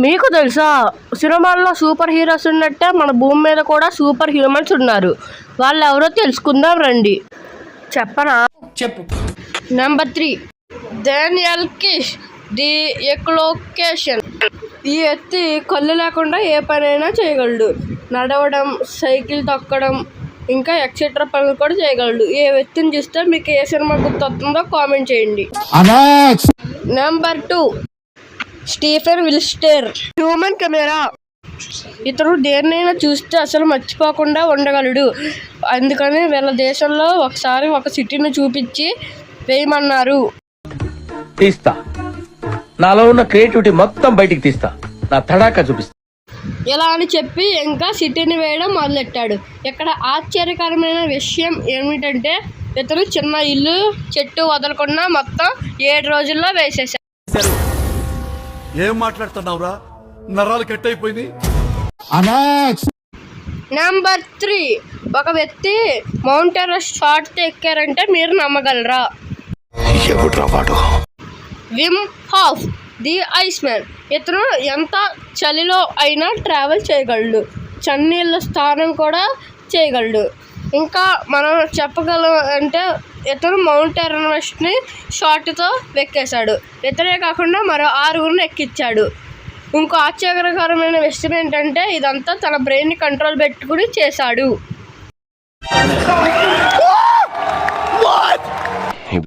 మీకు తెలుసా సినిమాల్లో సూపర్ హీరోస్ ఉన్నట్టే మన భూమి మీద కూడా సూపర్ హ్యూమన్స్ ఉన్నారు. వాళ్ళు ఎవరో తెలుసుకుందాం రండి. చెప్పనా? చెప్పు. Number 3 Daniel Kish the echolocation. ఈ వ్యక్తి కళ్ళు లేకుండా ఏ పనైనా చేయగలడు. నడవడం, సైకిల్ తొక్కడం, ఇంకా ఎక్సెట్రా పనులు కూడా చేయగలడు. ఏ వ్యక్తిని చూస్తే మీకు ఏ సినిమా గుర్తొస్తుందో కామెంట్ చేయండి. Number 2 Stephen Wiltshire human camera. ఇతను దేన్నైనా చూస్తే అసలు మర్చిపోకుండా ఉండగలడు. అందుకని వీళ్ళ దేశంలో ఒకసారి ఒక సిటీని చూపించి వేయమన్నారు. తీస్తా, నాలో ఉన్న క్రియేటివిటీ మొత్తం బయటికి తీస్తా, నా తడాకా చూపిస్తా. ఇలా అని చెప్పి ఇంకా సిటీని వేయడం మొదలెట్టాడు. ఇక్కడ ఆశ్చర్యకరమైన విషయం ఏమిటంటే ఇతను చిన్న ఇల్లు, చెట్టు వదలకుండా మొత్తం 7 రోజుల్లో వేసేశాడు. ఏం మాట్లాడుతున్నావురా? నరాలు కట్ అయిపోయింది. నెంబర్ 3 ఒక వ్యక్తి మౌంట్ ఎవరెస్ట్ షార్ట్ ఎక్కారంటే మీరు నమ్మగలరా? Wim Hof the ice man. ఇతను ఎంత చలిలో అయినా ట్రావెల్ చేయగలడు. చన్నీళ్ళ స్నానం కూడా చేయగలడు. ఇంకా మనం చెప్పగలం అంటే ఇతను మౌంట్ ఎవరెస్ట్ని షార్ట్తో ఎక్కేశాడు. ఇతనే కాకుండా మరో 6గురిని ఎక్కించాడు. ఇంకో ఆశ్చర్యకరమైన విషయం ఏంటంటే ఇదంతా తన బ్రెయిన్ని కంట్రోల్ పెట్టుకుని చేశాడు.